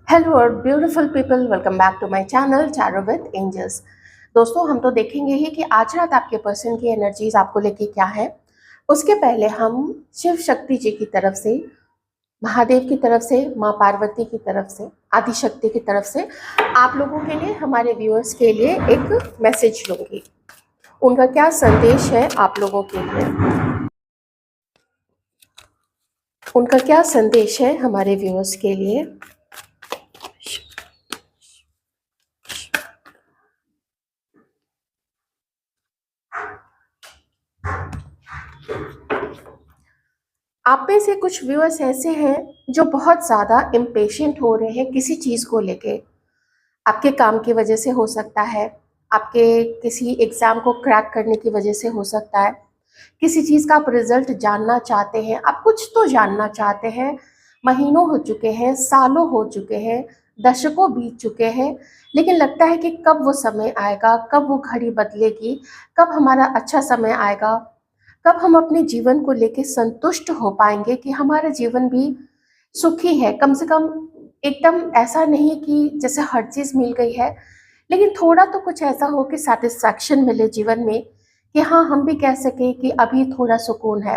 Hello और beautiful people, welcome back to my channel tarot with angels. दोस्तों, हम तो देखेंगे ही कि आज रात आपके पर्सन की एनर्जीज आपको लेके क्या है। उसके पहले हम शिव शक्ति जी की तरफ से, महादेव की तरफ से, माँ पार्वती की तरफ से, आदि शक्ति की तरफ से आप लोगों के लिए, हमारे व्यूअर्स के लिए एक मैसेज लूंगी। उनका क्या संदेश है आप लोगों के लिए, उनका क्या संदेश है हमारे व्यूअर्स के लिए। आप में से कुछ व्यूअर्स ऐसे हैं जो बहुत ज़्यादा इम्पेशेंट हो रहे हैं किसी चीज़ को लेके। आपके काम की वजह से हो सकता है, आपके किसी एग्ज़ाम को क्रैक करने की वजह से हो सकता है, किसी चीज़ का आप रिजल्ट जानना चाहते हैं, आप कुछ तो जानना चाहते हैं। महीनों हो चुके हैं, सालों हो चुके हैं, दशकों बीत चुके हैं, लेकिन लगता है कि कब वो समय आएगा, कब वो घड़ी बदलेगी, कब हमारा अच्छा समय आएगा, कब हम अपने जीवन को लेके संतुष्ट हो पाएंगे कि हमारा जीवन भी सुखी है। कम से कम एकदम ऐसा नहीं कि जैसे हर चीज़ मिल गई है, लेकिन थोड़ा तो कुछ ऐसा हो कि सेटिस्फैक्शन मिले जीवन में, कि हाँ, हम भी कह सकें कि अभी थोड़ा सुकून है।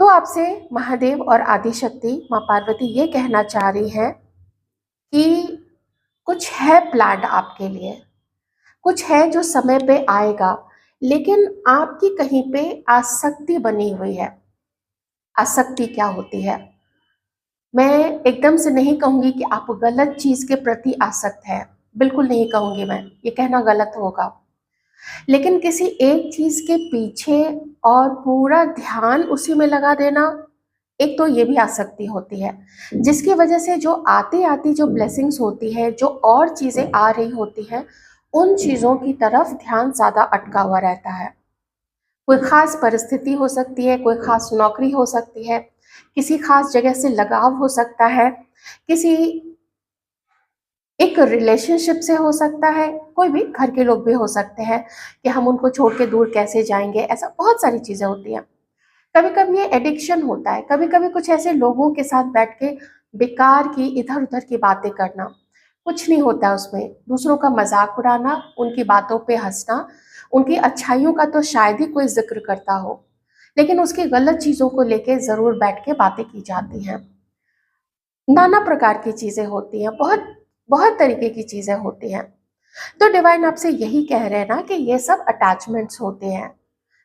तो आपसे महादेव और आदि शक्ति माँ पार्वती ये कहना चाह रही हैं कि कुछ है प्लान आपके लिए, कुछ है जो समय पे आएगा, लेकिन आपकी कहीं पे आसक्ति बनी हुई है। आसक्ति क्या होती है? मैं एकदम से नहीं कहूंगी कि आप गलत चीज के प्रति आसक्त है, बिल्कुल नहीं कहूंगी, मैं ये कहना गलत होगा। लेकिन किसी एक चीज के पीछे और पूरा ध्यान उसी में लगा देना, एक तो ये भी आसक्ति होती है, जिसकी वजह से जो आती आती जो ब्लेसिंग्स होती है, जो और चीजें आ रही होती हैं, उन चीजों की तरफ ध्यान ज्यादा अटका हुआ रहता है। कोई खास परिस्थिति हो सकती है, कोई खास नौकरी हो सकती है, किसी खास जगह से लगाव हो सकता है, किसी एक रिलेशनशिप से हो सकता है, कोई भी घर के लोग भी हो सकते हैं कि हम उनको छोड़ के दूर कैसे जाएंगे। ऐसा बहुत सारी चीजें होती हैं। कभी कभी ये एडिक्शन होता है, कभी कभी कुछ ऐसे लोगों के साथ बैठ के बेकार की इधर उधर की बातें करना, कुछ नहीं होता है उसमें, दूसरों का मजाक उड़ाना, उनकी बातों पे हंसना, उनकी अच्छाइयों का तो शायद ही कोई जिक्र करता हो, लेकिन उसकी गलत चीजों को लेके जरूर बैठ के बातें की जाती हैं। नाना प्रकार की चीजें होती हैं, बहुत बहुत तरीके की चीजें होती हैं। तो डिवाइन आपसे यही कह रहे हैं ना कि ये सब अटैचमेंट्स होते हैं,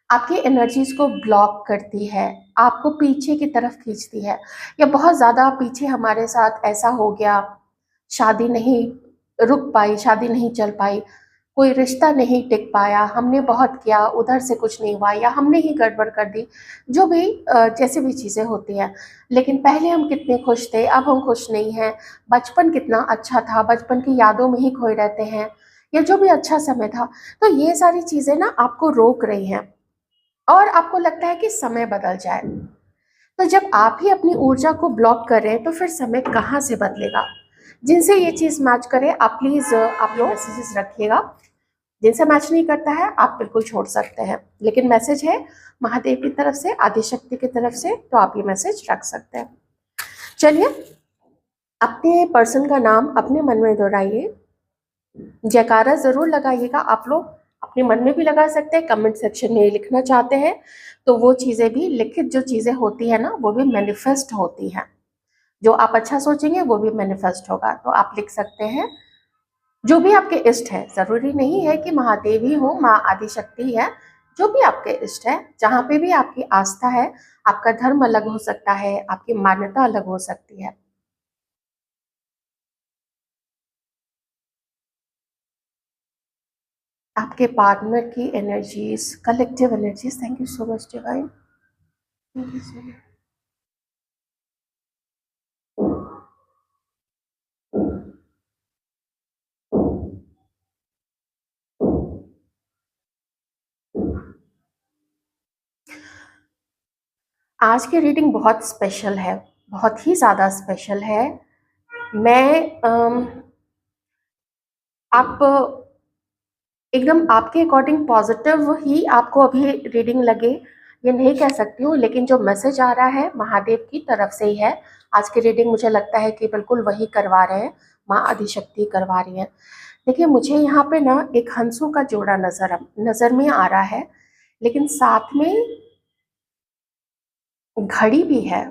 आपकी एनर्जीज को ब्लॉक करती है, आपको पीछे की तरफ खींचती है, या बहुत ज्यादा पीछे हमारे साथ ऐसा हो गया, शादी नहीं रुक पाई, शादी नहीं चल पाई, कोई रिश्ता नहीं टिक पाया, हमने बहुत किया, उधर से कुछ नहीं हुआ, या हमने ही गड़बड़ कर दी, जो भी जैसे भी चीज़ें होती हैं। लेकिन पहले हम कितने खुश थे, अब हम खुश नहीं हैं। बचपन कितना अच्छा था, बचपन की यादों में ही खोए रहते हैं, या जो भी अच्छा समय था। तो ये सारी चीज़ें ना आपको रोक रही हैं, और आपको लगता है कि समय बदल जाए। तो जब आप ही अपनी ऊर्जा को ब्लॉक कर रहे हैं, तो फिर समय कहाँ से बदलेगा? जिनसे ये चीज़ मैच करे, आप प्लीज़ आप ये मैसेजेस रखिएगा। जिनसे मैच नहीं करता है आप बिल्कुल छोड़ सकते हैं, लेकिन मैसेज है महादेव की तरफ से, आदिशक्ति की तरफ से, तो आप ये मैसेज रख सकते हैं। चलिए, अपने पर्सन का नाम अपने मन में दोहराइए, जयकारा जरूर लगाइएगा। आप लोग अपने मन में भी लगा सकते हैं, कमेंट सेक्शन में लिखना चाहते हैं तो वो चीज़ें भी, लिखित जो चीज़ें होती है ना, वो भी मैनिफेस्ट होती हैं। जो आप अच्छा सोचेंगे वो भी मैनिफेस्ट होगा, तो आप लिख सकते हैं जो भी आपके इष्ट है। जरूरी नहीं है कि महादेव ही हो, माँ आदिशक्ति है, जो भी आपके इष्ट है, जहाँ पे भी आपकी आस्था है। आपका धर्म अलग हो सकता है, आपकी मान्यता अलग हो सकती है। आपके पार्टनर की energies, collective energies, thank you so much divine, thank you so much. आज की रीडिंग बहुत स्पेशल है, बहुत ही ज़्यादा स्पेशल है। मैं आप एकदम आपके अकॉर्डिंग पॉजिटिव ही आपको अभी रीडिंग लगे, ये नहीं कह सकती हूँ, लेकिन जो मैसेज आ रहा है महादेव की तरफ से ही है। आज की रीडिंग मुझे लगता है कि बिल्कुल वही करवा रहे हैं, माँ आदिशक्ति करवा रही हैं। देखिए, मुझे यहाँ पे ना एक हंसों का जोड़ा नजर में आ रहा है, लेकिन साथ में घड़ी भी है।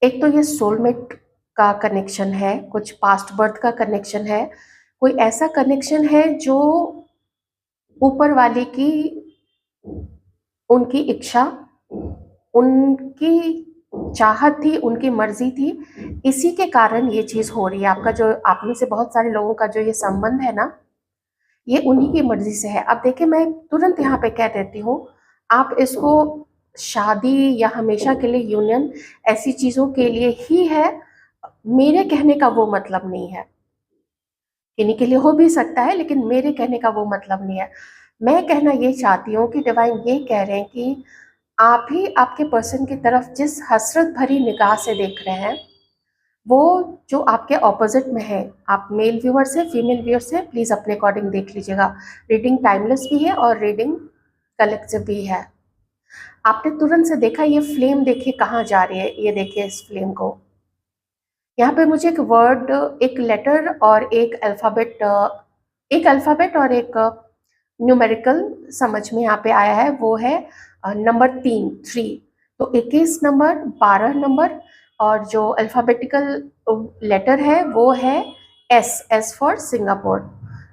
एक तो ये सोलमेट का कनेक्शन है, कुछ पास्ट बर्थ का कनेक्शन है, कोई ऐसा कनेक्शन है जो ऊपर वाले की उनकी इच्छा, उनकी चाहत थी, उनकी मर्जी थी, इसी के कारण ये चीज हो रही है। आपका जो, आप में से बहुत सारे लोगों का जो ये संबंध है ना, ये उन्हीं की मर्जी से है। अब देखिए, मैं तुरंत यहाँ पे कह देती हूँ, आप इसको शादी या हमेशा के लिए यूनियन ऐसी चीजों के लिए ही है, मेरे कहने का वो मतलब नहीं है। किन्हीं के लिए हो भी सकता है, लेकिन मेरे कहने का वो मतलब नहीं है। मैं कहना ये चाहती हूँ कि डिवाइन ये कह रहे हैं कि आप ही आपके पर्सन की तरफ जिस हसरत भरी निगाह से देख रहे हैं, वो जो आपके ऑपोजिट में है, आप मेल व्यूअर से फीमेल व्यूअर से प्लीज अपने अकॉर्डिंग देख लीजिएगा। रीडिंग टाइमलेस भी है और रीडिंग कलेक्टिव भी है। आपने तुरंत से देखा, ये फ्लेम देखिए कहाँ जा रही है, ये देखिए इस फ्लेम को। यहाँ पे मुझे एक वर्ड, एक लेटर और एक अल्फाबेट और एक न्यूमेरिकल समझ में यहाँ पे आया है, वो है नंबर 3। तो 21 नंबर, 12 नंबर, और जो अल्फाबेटिकल लेटर है वो है एस फॉर सिंगापुर।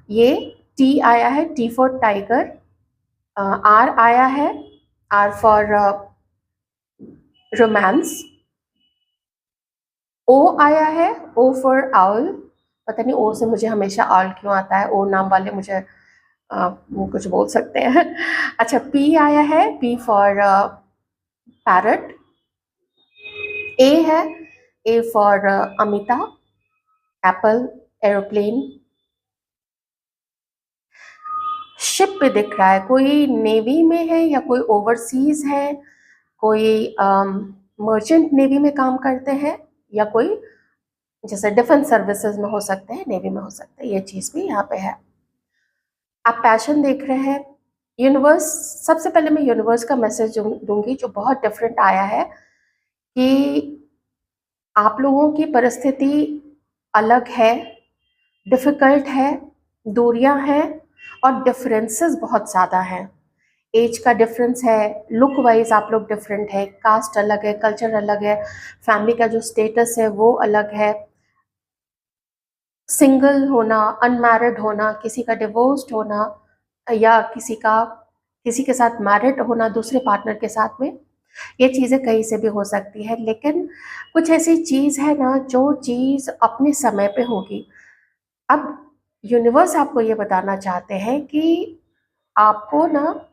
ये टी आया है, टी फॉर टाइगर, आर आया है, आर फॉर रोमांस, ओ आया है, ओ फॉर आउल। पता नहीं ओ से मुझे हमेशा आउल क्यों आता है, ओ नाम वाले मुझे कुछ बोल सकते हैं। अच्छा, पी आया है, पी फॉर पैरट। ए है, A for Amita, apple, aeroplane. Ship पे दिख रहा है, कोई नेवी में है या कोई ओवरसीज है, कोई मर्चेंट नेवी में काम करते हैं, या कोई जैसे डिफेंस सर्विसेज में हो सकते हैं, नेवी में हो सकते हैं, ये चीज भी यहाँ पे है। आप पैशन देख रहे हैं। यूनिवर्स, सबसे पहले मैं यूनिवर्स का मैसेज दूंगी जो बहुत डिफरेंट आया है, कि आप लोगों की परिस्थिति अलग है, डिफिकल्ट है, दूरियां हैं, और डिफरेंसेस बहुत ज़्यादा हैं। एज का डिफरेंस है, लुक वाइज आप लोग डिफरेंट है, कास्ट अलग है, कल्चर अलग है, फैमिली का जो स्टेटस है वो अलग है, सिंगल होना, अनमैरिड होना, किसी का डिवोर्स्ड होना, या किसी के साथ मैरिड होना दूसरे पार्टनर के साथ में, ये चीज़ें कहीं से भी हो सकती है। लेकिन कुछ ऐसी चीज़ है ना, जो चीज़ अपने समय पे होगी। अब यूनिवर्स आपको ये बताना चाहते हैं कि आपको ना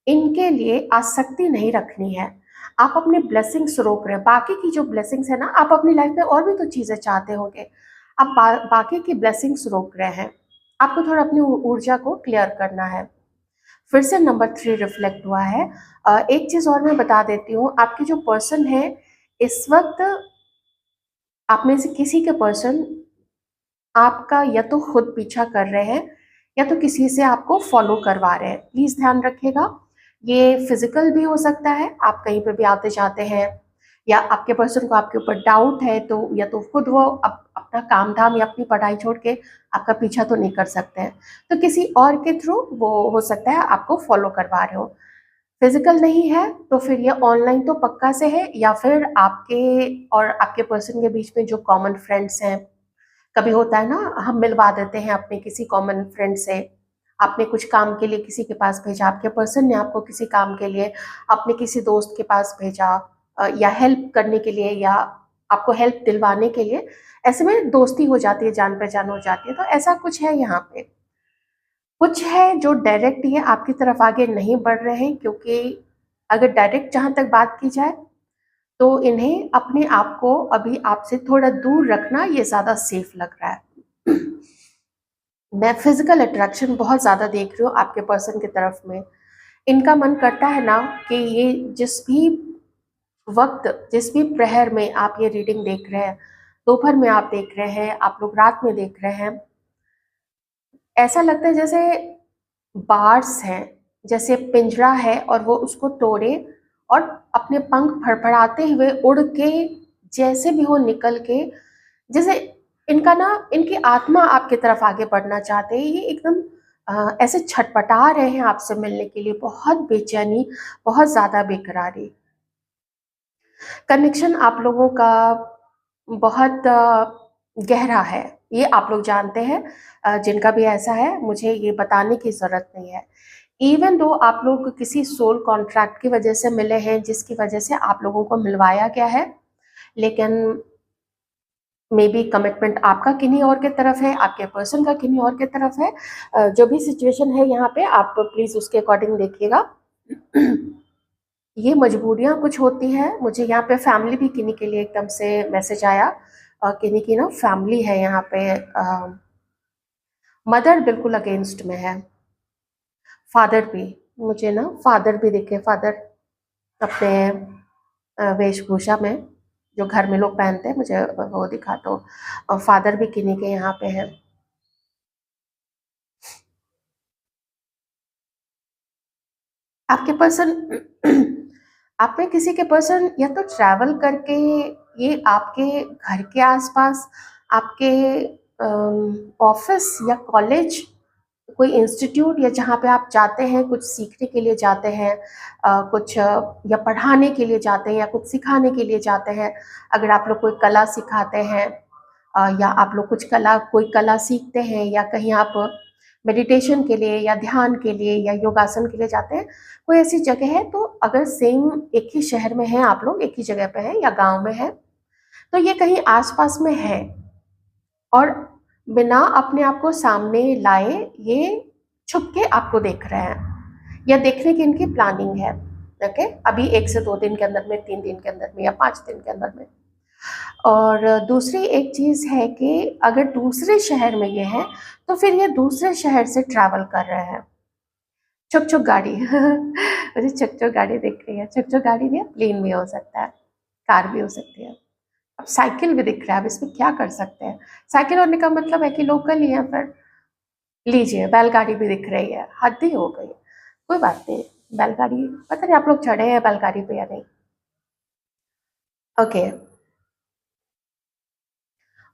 इनके लिए आसक्ति नहीं रखनी है। आप अपनी ब्लेसिंग्स रोक रहे हैं, बाकी की जो ब्लेसिंग्स है ना, आप अपनी लाइफ में और भी तो चीज़ें चाहते होंगे, आप बाकी की ब्लेसिंग्स रोक रहे हैं। आपको थोड़ा अपनी ऊर्जा को क्लियर करना है। फिर से नंबर 3 रिफ्लेक्ट हुआ है। एक चीज़ और मैं बता देती हूँ, आपके जो पर्सन है इस वक्त, आप में से किसी के पर्सन आपका या तो खुद पीछा कर रहे हैं, या तो किसी से आपको फॉलो करवा रहे हैं। प्लीज ध्यान रखिएगा, ये फिजिकल भी हो सकता है, आप कहीं पे भी आते जाते हैं, या आपके पर्सन को आपके ऊपर डाउट है, तो या तो खुद वो अपना काम धाम या अपनी पढ़ाई छोड़ के आपका पीछा तो नहीं कर सकते हैं, तो किसी और के थ्रू वो हो सकता है आपको फॉलो करवा रहे हो। फिजिकल नहीं है तो फिर ये ऑनलाइन तो पक्का से है, या फिर आपके और आपके पर्सन के बीच में जो कॉमन फ्रेंड्स हैं, कभी होता है ना, हम मिलवा देते हैं अपने किसी कॉमन फ्रेंड से। आपने कुछ काम के लिए किसी के पास भेजा, आपके पर्सन ने आपको किसी काम के लिए अपने किसी दोस्त के पास भेजा, या हेल्प करने के लिए, या आपको हेल्प दिलवाने के लिए। ऐसे में दोस्ती हो जाती है, जान पहचान हो जाती है। तो ऐसा कुछ है यहाँ पे। कुछ है जो डायरेक्ट ये आपकी तरफ आगे नहीं बढ़ रहे हैं, क्योंकि अगर डायरेक्ट जहां तक बात की जाए, तो इन्हें अपने आप को अभी आपसे थोड़ा दूर रखना ये ज्यादा सेफ लग रहा है। मैं फिजिकल अट्रैक्शन बहुत ज्यादा देख रही हूँ आपके पर्सन की तरफ में। इनका मन करता है ना कि ये जिस भी प्रहर में आप ये रीडिंग देख रहे हैं, दोपहर में आप देख रहे हैं, आप लोग रात में देख रहे हैं, ऐसा लगता है जैसे बार्स हैं, जैसे पिंजरा है और वो उसको तोड़े और अपने पंख फड़फड़ाते हुए उड़ के जैसे भी हो निकल के, जैसे इनका ना इनकी आत्मा आपकी तरफ आगे बढ़ना चाहते हैं। ये एकदम ऐसे छटपटा रहे हैं आपसे मिलने के लिए, बहुत बेचैनी, बहुत ज़्यादा बेकरारी। कनेक्शन आप लोगों का बहुत गहरा है, ये आप लोग जानते हैं। जिनका भी ऐसा है मुझे ये बताने की ज़रूरत नहीं है। इवन दो आप लोग किसी सोल कॉन्ट्रैक्ट की वजह से मिले हैं, जिसकी वजह से आप लोगों को मिलवाया गया है, लेकिन मे बी कमिटमेंट आपका किन्हीं और के तरफ है, आपके पर्सन का किन्हीं और के तरफ है। जो भी सिचुएशन है यहाँ पे, आप प्लीज़ उसके अकॉर्डिंग देखिएगा। ये मजबूरियाँ कुछ होती हैं। मुझे यहाँ पे फैमिली भी किन्हीं के लिए एकदम से मैसेज आया, किन्हीं की ना फैमिली है यहाँ पे। मदर बिल्कुल अगेंस्ट में है, फादर भी, मुझे ना फादर भी दिखे, फादर अपने वेशभूषा में जो घर में लोग पहनते हैं, मुझे वो दिखा। तो फादर भी किन्हीं के यहाँ पे है। आपके पर्सन आप में किसी के पर्सन या तो ट्रैवल करके ये आपके घर के आसपास, आपके ऑफिस या कॉलेज, कोई इंस्टीट्यूट या जहाँ पे आप जाते हैं, कुछ सीखने के लिए जाते हैं, कुछ या पढ़ाने के लिए जाते हैं या कुछ सिखाने के लिए जाते हैं। अगर आप लोग कोई कला सिखाते हैं, या आप लोग कुछ कला कोई कला सीखते हैं, या कहीं आप मेडिटेशन के लिए या ध्यान के लिए या योगासन के लिए जाते हैं, कोई ऐसी जगह है, तो अगर सेम एक ही शहर में है, आप लोग एक ही जगह पे हैं या गांव में है, तो ये कहीं आसपास में है और बिना अपने आप को सामने लाए ये छुप के आपको देख रहे हैं या देखने की इनकी प्लानिंग है। ओके, अभी 1 से 2 दिन के अंदर में, 3 दिन के अंदर में या 5 दिन के अंदर में। और दूसरी एक चीज़ है कि अगर दूसरे शहर में ये है, तो फिर ये दूसरे शहर से ट्रैवल कर रहे हैं। छुक छुक गाड़ी मुझे छुक छुक गाड़ी दिख रही है। छुक छुक गाड़ी भी है, प्लेन भी हो सकता है, कार भी हो सकती है। अब साइकिल भी दिख रहा है, अब इसमें क्या कर सकते हैं। साइकिल होने का मतलब है कि लोकल ही है, फिर लीजिए बैलगाड़ी भी दिख रही है, हद ही हो गई। कोई बात नहीं, बैलगाड़ी पता नहीं आप लोग चढ़े हैं बैलगाड़ी पे या नहीं। Okay,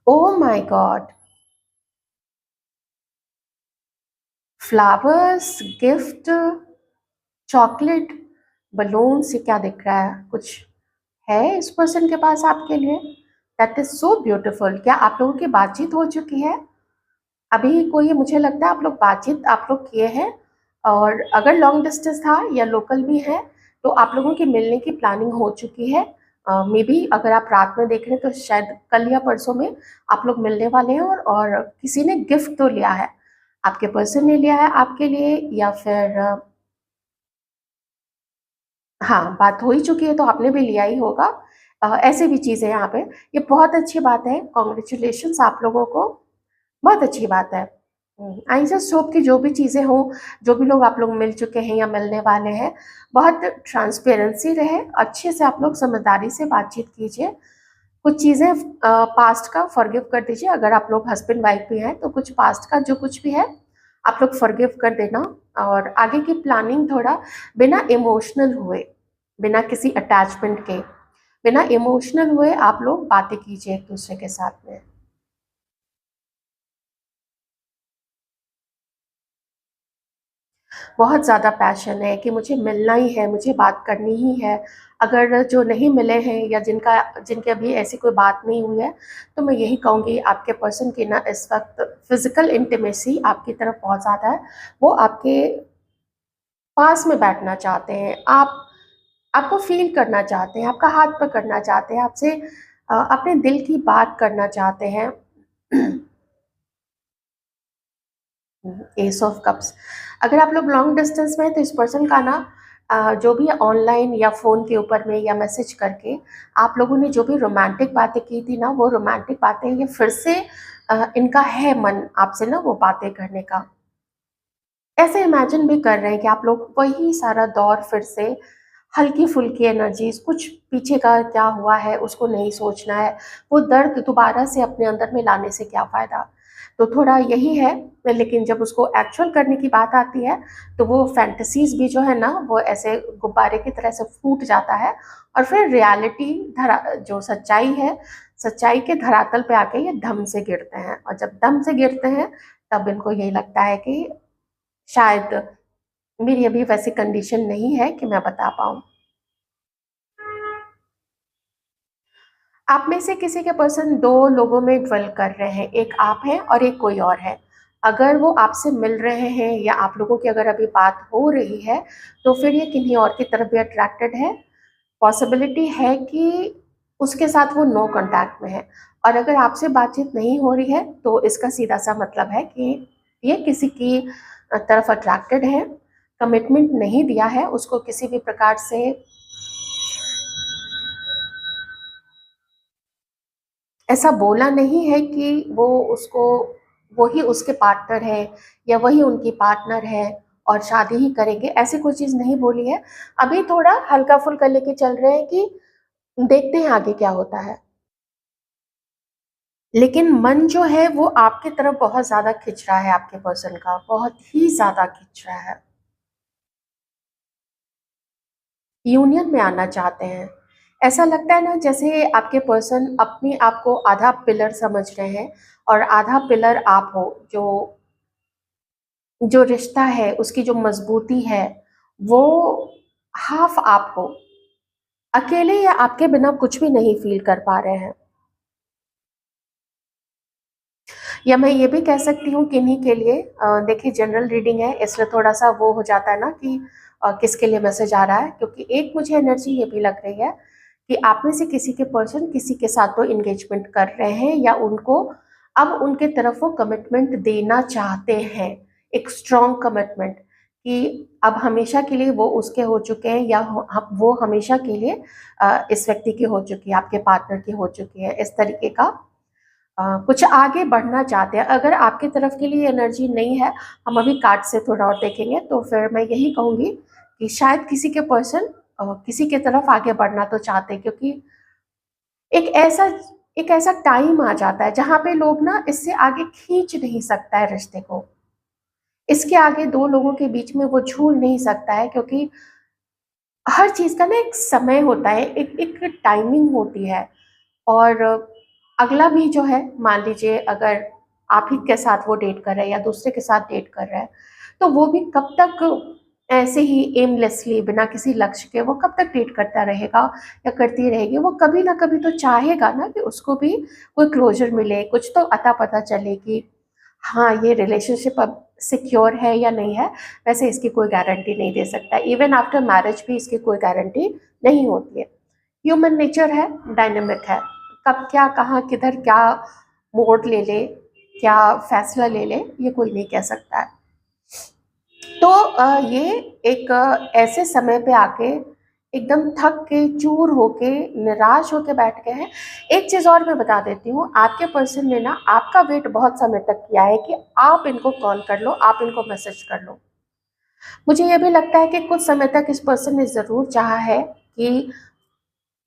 oh my God, flowers, gift, chocolate, balloons, ये क्या दिख रहा है? कुछ है इस पर्सन के पास आपके लिए? That is so beautiful. क्या आप लोगों की बातचीत हो चुकी है? अभी कोई, मुझे लगता है आप लोग बातचीत आप लोग किए हैं, और अगर लॉन्ग डिस्टेंस था या लोकल भी है, तो आप लोगों की मिलने की प्लानिंग हो चुकी है। मे बी अगर आप रात में देख रहे हैं तो शायद कल या परसों में आप लोग मिलने वाले हैं, और किसी ने गिफ्ट तो लिया है, आपके पर्सन ने लिया है आपके लिए, या फिर हाँ, बात हो ही चुकी है तो आपने भी लिया ही होगा। ऐसे भी चीज़ें यहाँ पे, ये बहुत अच्छी बात है, कॉन्ग्रेचुलेशंस आप लोगों को, बहुत अच्छी बात है। आई जस्ट होप कि जो भी चीज़ें हों, जो भी लोग आप लोग मिल चुके हैं या मिलने वाले हैं, बहुत ट्रांसपेरेंसी रहे, अच्छे से आप लोग समझदारी से बातचीत कीजिए। कुछ चीज़ें पास्ट का फॉरगिव कर दीजिए, अगर आप लोग हस्बैंड वाइफ भी हैं तो कुछ पास्ट का जो कुछ भी है आप लोग फॉरगिव कर देना, और आगे की प्लानिंग थोड़ा बिना इमोशनल हुए, बिना किसी अटैचमेंट के, बिना इमोशनल हुए आप लोग बातें कीजिए एक दूसरे के साथ में। बहुत ज़्यादा पैशन है कि मुझे मिलना ही है, मुझे बात करनी ही है। अगर जो नहीं मिले हैं या जिनके अभी ऐसी कोई बात नहीं हुई है, तो मैं यही कहूँगी आपके पर्सन की ना इस वक्त फिजिकल इंटीमेसी आपकी तरफ बहुत ज़्यादा है। वो आपके पास में बैठना चाहते हैं, आप आपको फ़ील करना चाहते हैं, आपका हाथ पकड़ना चाहते हैं, आपसे अपने दिल की बात करना चाहते हैं। एस ऑफ कप्स, अगर आप लोग लॉन्ग डिस्टेंस में हैं तो इस पर्सन का ना जो भी ऑनलाइन या फ़ोन के ऊपर में या मैसेज करके आप लोगों ने जो भी रोमांटिक बातें की थी ना, वो रोमांटिक बातें ये फिर से इनका है मन आपसे ना वो बातें करने का। ऐसे इमेजिन भी कर रहे हैं कि आप लोग वही सारा दौर फिर से हल्की-फुल्की एनर्जीज़, कुछ पीछे का क्या हुआ है उसको नहीं सोचना है, वो दर्द दोबारा से अपने अंदर में लाने से क्या फ़ायदा। तो थोड़ा यही है, लेकिन जब उसको एक्चुअल करने की बात आती है, तो वो फैंटेसीज़ भी जो है ना, वो ऐसे गुब्बारे की तरह से फूट जाता है और फिर रियलिटी धरा जो सच्चाई है, सच्चाई के धरातल पे आके ये धम से गिरते हैं और जब दम से गिरते हैं, तब इनको यही लगता है कि शायद मेरी अभी वैसी कंडीशन नहीं है कि मैं बता पाऊँ। आप में से किसी के पर्सन 2 लोगों में ड्वेल कर रहे हैं, एक आप हैं और एक कोई और है। अगर वो आपसे मिल रहे हैं या आप लोगों की अगर अभी बात हो रही है, तो फिर ये किन्हीं और की तरफ भी अट्रैक्टेड है। पॉसिबिलिटी है कि उसके साथ वो नो कॉन्टैक्ट में है और अगर आपसे बातचीत नहीं हो रही है, तो इसका सीधा-सा मतलब है कि ये किसी की तरफ अट्रैक्टेड है, कमिटमेंट नहीं दिया है, उसको किसी भी प्रकार से ऐसा बोला नहीं है कि वो उसको वही उसके पार्टनर है या वही उनकी पार्टनर है और शादी ही करेंगे, ऐसी कोई चीज़ नहीं बोली है। अभी थोड़ा हल्का-फुल्का लेके चल रहे हैं कि देखते हैं आगे क्या होता है। लेकिन मन जो है वो आपकी तरफ बहुत ज़्यादा खिंच रहा है आपके पर्सन का, बहुत ही ज़्यादा खिंच रहा है। यूनियन में आना चाहते हैं। ऐसा लगता है ना जैसे आपके पर्सन अपने आप को आधा पिलर समझ रहे हैं और आधा पिलर आप हो, जो जो रिश्ता है उसकी जो मजबूती है वो हाफ आप हो, अकेले या आपके बिना कुछ भी नहीं फील कर पा रहे हैं। या मैं ये भी कह सकती हूँ किन्हीं के लिए, देखिए जनरल रीडिंग है इसलिए थोड़ा सा वो हो जाता है ना कि किसके लिए मैसेज आ रहा है, क्योंकि एक मुझे एनर्जी ये भी लग रही है कि आप में से किसी के पर्सन किसी के साथ तो इंगेजमेंट कर रहे हैं या उनको अब उनके तरफ वो कमिटमेंट देना चाहते हैं, एक स्ट्रॉन्ग कमिटमेंट कि अब हमेशा के लिए वो उसके हो चुके हैं या वो हमेशा के लिए इस व्यक्ति की हो चुकी है, आपके पार्टनर की हो चुकी है, इस तरीके का कुछ आगे बढ़ना चाहते हैं। अगर आपकी तरफ के लिए एनर्जी नहीं है, हम अभी कार्ड से थोड़ा और देखेंगे, तो फिर मैं यही कहूँगी कि शायद किसी के पर्सन किसी के तरफ आगे बढ़ना तो चाहते हैं, क्योंकि एक ऐसा एक ऐसा टाइम आ जाता है जहाँ पे लोग ना इससे आगे खींच नहीं सकता है रिश्ते को। इसके आगे 2 लोगों के बीच में वो झूल नहीं सकता है, क्योंकि हर चीज़ का ना एक समय होता है, एक एक टाइमिंग होती है। और अगला भी जो है, मान लीजिए अगर आप ही के साथ वो डेट कर रहा है या दूसरे के साथ डेट कर रहा है, तो वो भी कब तक ऐसे ही एमलेसली बिना किसी लक्ष्य के वो कब तक डेट करता रहेगा या करती रहेगी। वो कभी ना कभी तो चाहेगा ना कि उसको भी कोई क्लोजर मिले, कुछ तो अता-पता चले कि हाँ, ये रिलेशनशिप अब सिक्योर है या नहीं है। वैसे इसकी कोई गारंटी नहीं दे सकता, इवन आफ्टर मैरिज भी इसकी कोई गारंटी नहीं होती है। ह्यूमन नेचर है, डायनामिक है, कब क्या कहाँ किधर क्या मोड़ ले ले, क्या फैसला ले ले, ये कोई नहीं कह सकता है। तो ये एक ऐसे समय पे आके एकदम थक के, चूर होके, निराश होके बैठ गए हैं। एक चीज़ और मैं बता देती हूँ, आपके पर्सन ने ना आपका वेट बहुत समय तक किया है कि आप इनको कॉल कर लो, आप इनको मैसेज कर लो। मुझे ये भी लगता है कि कुछ समय तक इस पर्सन ने ज़रूर चाहा है कि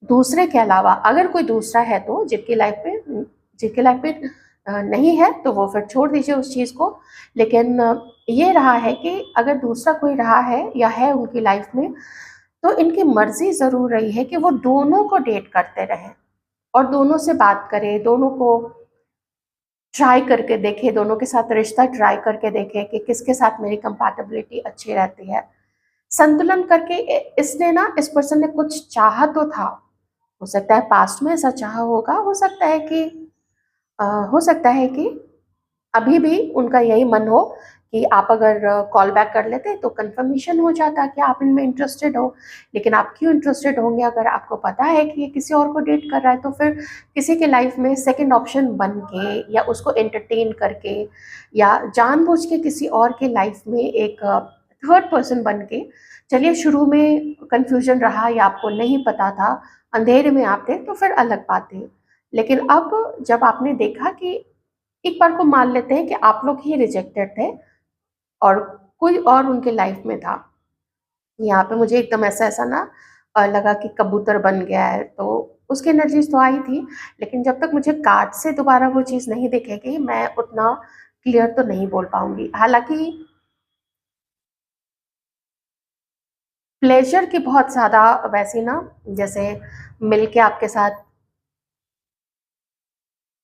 दूसरे के अलावा अगर कोई दूसरा है तो जिनकी लाइफ में नहीं है तो वो फिर छोड़ दीजिए उस चीज़ को। लेकिन ये रहा है कि अगर दूसरा कोई रहा है या है उनकी लाइफ में, तो इनकी मर्ज़ी ज़रूर रही है कि वो दोनों को डेट करते रहें और दोनों से बात करें, दोनों को ट्राई करके देखें, दोनों के साथ रिश्ता ट्राई करके देखें कि किसके साथ मेरी कंपैटिबिलिटी अच्छी रहती है। संतुलन करके इसने ना, इस पर्सन ने कुछ चाहा तो था। हो सकता है पास्ट में ऐसा चाहा होगा, अ, हो सकता है कि अभी भी उनका यही मन हो कि आप अगर कॉल बैक कर लेते तो कंफर्मेशन हो जाता कि आप इनमें इंटरेस्टेड हो। लेकिन आप क्यों इंटरेस्टेड होंगे अगर आपको पता है कि ये किसी और को डेट कर रहा है, तो फिर किसी के लाइफ में सेकंड ऑप्शन बन के या उसको एंटरटेन करके या जानबूझ के किसी और के लाइफ में एक थर्ड पर्सन बन के, चलिए शुरू में कन्फ्यूजन रहा या आपको नहीं पता था, अंधेरे में आप थे, तो फिर अलग बात है। लेकिन अब जब आपने देखा कि एक बार को मान लेते हैं कि आप लोग ही रिजेक्टेड थे और कोई और उनके लाइफ में था। यहाँ पे मुझे एकदम ऐसा ऐसा ना लगा कि कबूतर बन गया है, तो उसकी एनर्जीज तो आई थी, लेकिन जब तक मुझे कार्ड से दोबारा वो चीज़ नहीं दिखेगी मैं उतना क्लियर तो नहीं बोल पाऊंगी। हालांकि प्लेजर की बहुत ज़्यादा वैसे ना, जैसे मिलके आपके साथ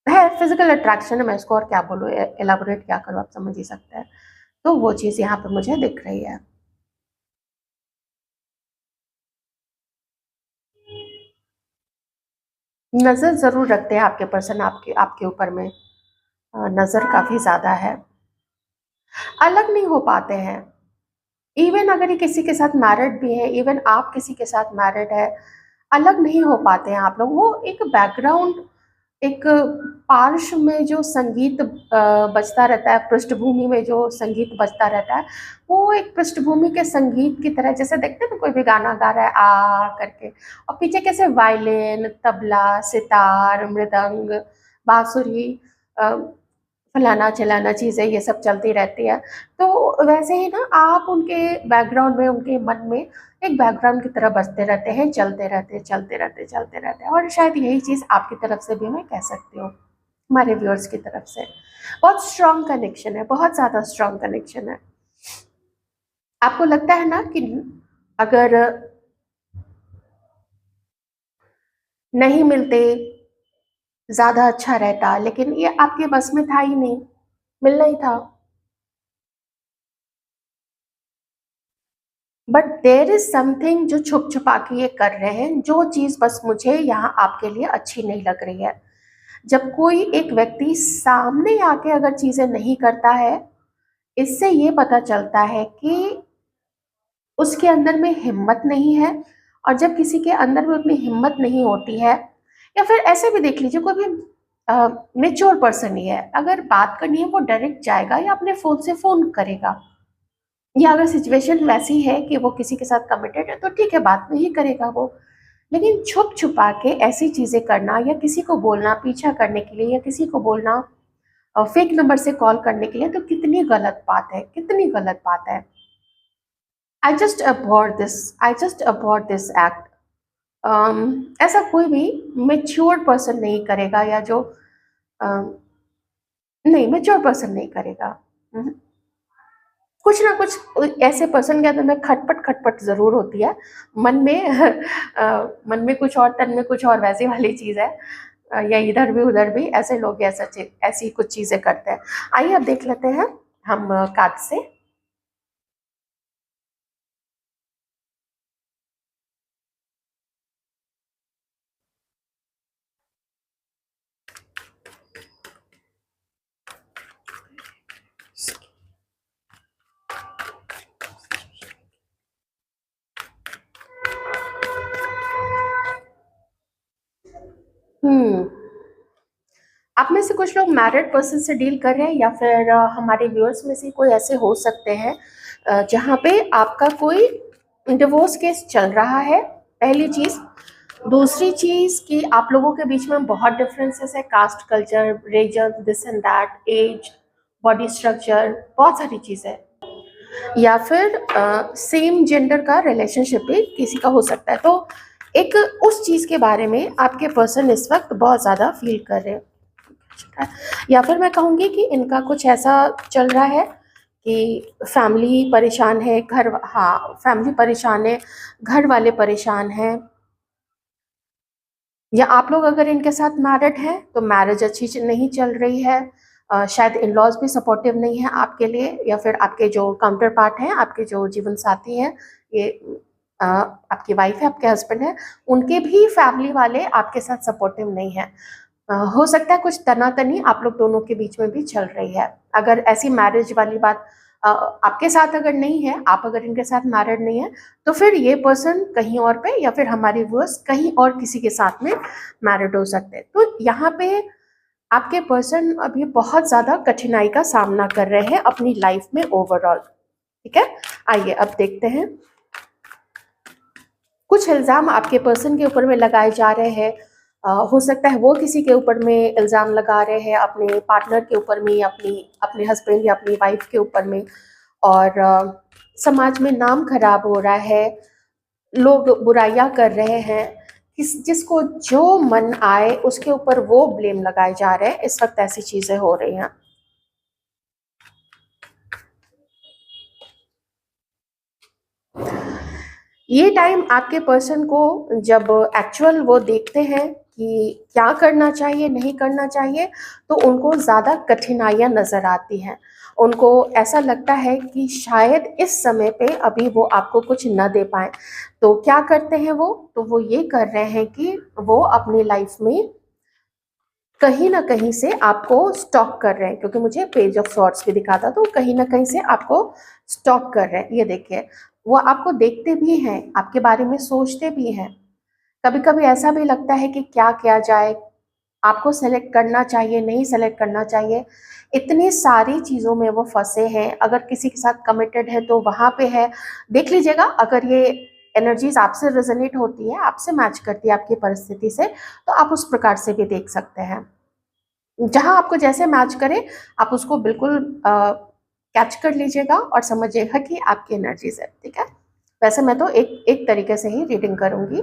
है, फिजिकल अट्रैक्शन है, मैं इसको और क्या बोलूँ, एलाबोरेट क्या करूँ, आप समझ ही सकते हैं। तो वो चीज़ यहाँ पे मुझे दिख रही है। नज़र ज़रूर रखते हैं आपके पर्सन, आपके आपके ऊपर में नज़र काफ़ी ज़्यादा है। अलग नहीं हो पाते हैं। इवन अगर ये किसी के साथ मैरिड भी है, इवन आप किसी के साथ मैरिड है, अलग नहीं हो पाते हैं आप लोग। वो एक बैकग्राउंड, एक पार्श्व में जो संगीत बजता रहता है, पृष्ठभूमि में जो संगीत बजता रहता है, वो एक पृष्ठभूमि के संगीत की तरह, जैसे देखते हैं ना कोई भी गाना गा रहा है आ करके, और पीछे कैसे वायलिन, तबला, सितार, मृदंग, बांसुरी, फलाना चिलाना चीज़ें ये सब चलती रहती है। तो वैसे ही ना आप उनके बैकग्राउंड में, उनके मन में एक बैकग्राउंड की तरह बजते रहते हैं, चलते रहते हैं, चलते रहते हैं, चलते रहते हैं। और शायद यही चीज़ आपकी तरफ से भी मैं कह सकती हूँ, हमारे व्यूअर्स की तरफ से। बहुत स्ट्रॉन्ग कनेक्शन है, बहुत ज़्यादा स्ट्रॉन्ग कनेक्शन है। आपको लगता है ना कि अगर नहीं मिलते ज़्यादा अच्छा रहता, लेकिन ये आपके बस में था ही नहीं, मिलना ही था। बट देयर इज समथिंग जो छुप छुपा के ये कर रहे हैं, जो चीज़ बस मुझे यहाँ आपके लिए अच्छी नहीं लग रही है। जब कोई एक व्यक्ति सामने आके अगर चीज़ें नहीं करता है, इससे ये पता चलता है कि उसके अंदर में हिम्मत नहीं है। और जब किसी के अंदर में उतनी हिम्मत नहीं होती है, या फिर ऐसे भी देख लीजिए, कोई भी मेच्योर पर्सन ही है, अगर बात करनी है वो डायरेक्ट जाएगा या अपने फ़ोन से फ़ोन करेगा। या अगर सिचुएशन वैसी है कि वो किसी के साथ कमिटेड है, तो ठीक है, बात नहीं करेगा वो। लेकिन छुप छुपा के ऐसी चीज़ें करना, या किसी को बोलना पीछा करने के लिए, या किसी को बोलना फेक नंबर से कॉल करने के लिए, तो कितनी गलत बात है, कितनी गलत बात है। I just abhorred this, I just abhorred this act. ऐसा कोई भी मेच्योर पर्सन नहीं करेगा, या जो नहीं, मेच्योर पर्सन नहीं करेगा। हम्म। कुछ ना कुछ ऐसे पर्सन के अंदर में खटपट खटपट जरूर होती है, मन में मन में कुछ और, तन में कुछ और, वैसी वाली चीज है। या इधर भी उधर भी ऐसे लोग ऐसा ऐसी कुछ चीजें करते हैं। आइए अब देख लेते हैं हम कार्ड से। हम्म। आप में से कुछ लोग मैरिड पर्सन से डील कर रहे हैं, या फिर हमारे व्यूअर्स में से कोई ऐसे हो सकते हैं जहाँ पे आपका कोई डिवोर्स केस चल रहा है, पहली चीज़। दूसरी चीज़ कि आप लोगों के बीच में बहुत डिफरेंसेस है, caste, culture, religion, this and that, age, body structure, बहुत सारी चीज़ें। या फिर सेम जेंडर का रिलेशनशिप भी किसी का हो सकता है। तो एक उस चीज़ के बारे में आपके पर्सन इस वक्त बहुत ज़्यादा फील कर रहे हैं। या फिर मैं कहूँगी कि इनका कुछ ऐसा चल रहा है कि फैमिली परेशान है, घर, हाँ, फैमिली परेशान है, घर वाले परेशान हैं। या आप लोग अगर इनके साथ मैरिड हैं तो मैरिज अच्छी नहीं चल रही है। शायद इन लॉज भी सपोर्टिव नहीं है आपके लिए, या फिर आपके जो काउंटर पार्ट हैं, आपके जो जीवन साथी हैं, ये आपकी वाइफ है, आपके हस्बैंड है, उनके भी फैमिली वाले आपके साथ सपोर्टिव नहीं है। हो सकता है कुछ तनातनी आप लोग दोनों के बीच में भी चल रही है। अगर ऐसी मैरिज वाली बात आपके साथ अगर नहीं है, आप अगर इनके साथ मैरिड नहीं है, तो फिर ये पर्सन कहीं और पे, या फिर हमारे व्यूअर्स कहीं और किसी के साथ में मैरिड हो सकते हैं। तो यहाँ पे आपके पर्सन अभी बहुत ज़्यादा कठिनाई का सामना कर रहे हैं अपनी लाइफ में ओवरऑल। ठीक है, आइए अब देखते हैं। कुछ इल्ज़ाम आपके पर्सन के ऊपर में लगाए जा रहे हैं। हो सकता है वो किसी के ऊपर में इल्ज़ाम लगा रहे हैं, अपने पार्टनर के ऊपर में, या अपने हस्बैंड या अपनी वाइफ के ऊपर में। और समाज में नाम खराब हो रहा है। लोग बुराइयां कर रहे हैं, जिसको जो मन आए उसके ऊपर वो ब्लेम लगाए जा रहे हैं। इस वक्त ऐसी चीजें हो रही हैं। ये टाइम आपके पर्सन को, जब एक्चुअल वो देखते हैं कि क्या करना चाहिए नहीं करना चाहिए, तो उनको ज़्यादा कठिनाइयाँ नज़र आती हैं। उनको ऐसा लगता है कि शायद इस समय पे अभी वो आपको कुछ न दे पाए। तो क्या करते हैं वो, तो वो ये कर रहे हैं कि वो अपनी लाइफ में कहीं ना कहीं से आपको स्टॉक कर रहे हैं, क्योंकि मुझे पेज ऑफ सॉर्ट्स भी दिखा था, तो कहीं ना कहीं से आपको स्टॉक कर रहे हैं। ये देखिए, वो आपको देखते भी हैं, आपके बारे में सोचते भी हैं। कभी कभी ऐसा भी लगता है कि क्या किया जाए, आपको सेलेक्ट करना चाहिए नहीं सेलेक्ट करना चाहिए। इतनी सारी चीज़ों में वो फंसे हैं। अगर किसी के साथ कमिटेड है तो वहाँ पे है। देख लीजिएगा, अगर ये एनर्जीज आपसे रेजोनेट होती है, आपसे मैच करती है आपकी परिस्थिति से, तो आप उस प्रकार से भी देख सकते हैं। जहां आपको जैसे मैच करे, आप उसको बिल्कुल कैच कर लीजिएगा और समझिएगा कि आपकी एनर्जीज है। ठीक है। वैसे मैं तो एक एक तरीके से ही रीडिंग करूंगी,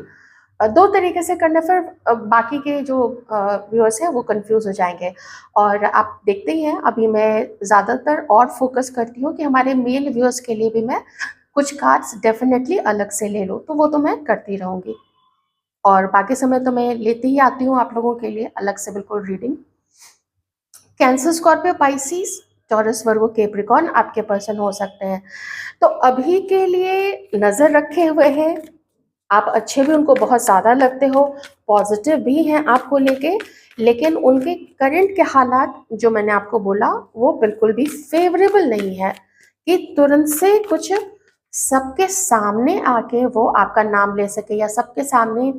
दो तरीके से करने फिर बाकी के जो व्यूअर्स हैं वो कंफ्यूज हो जाएंगे। और आप देखते ही हैं, अभी मैं ज़्यादातर और फोकस करती हूँ कि हमारे मेल व्यूअर्स के लिए भी मैं कुछ कार्ड्स डेफिनेटली अलग से ले लूँ, तो वो तो मैं करती रहूँगी। और बाकी समय तो मैं लेती ही आती हूँ आप लोगों के लिए अलग से बिल्कुल reading. Cancer, Scorpio, Pisces, Taurus, Virgo, Capricorn आपके पर्सन हो सकते हैं। तो अभी के लिए नज़र रखे हुए हैं। आप अच्छे भी उनको बहुत ज़्यादा लगते हो, पॉजिटिव भी हैं आपको लेके, लेकिन उनके करंट के हालात जो मैंने आपको बोला वो बिल्कुल भी फेवरेबल नहीं है कि तुरंत से कुछ सबके सामने आके वो आपका नाम ले सके, या सबके सामने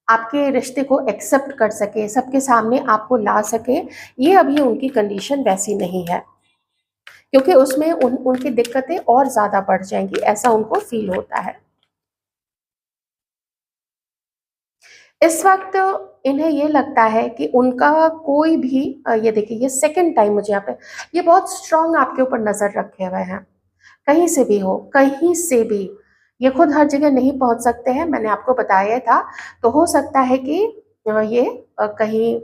आपके रिश्ते को एक्सेप्ट कर सके, सबके सामने आपको ला सके। ये अभी उनकी कंडीशन वैसी नहीं है, क्योंकि उसमें उनकी दिक्कतें और ज़्यादा बढ़ जाएंगी, ऐसा उनको फील होता है। इस वक्त इन्हें ये लगता है कि उनका कोई भी ये देखिए, ये सेकंड टाइम मुझे यहाँ पे ये बहुत स्ट्रांग आपके ऊपर नजर रखे हुए हैं। कहीं से भी हो, कहीं से भी, ये खुद हर जगह नहीं पहुंच सकते हैं, मैंने आपको बताया था। तो हो सकता है कि ये कहीं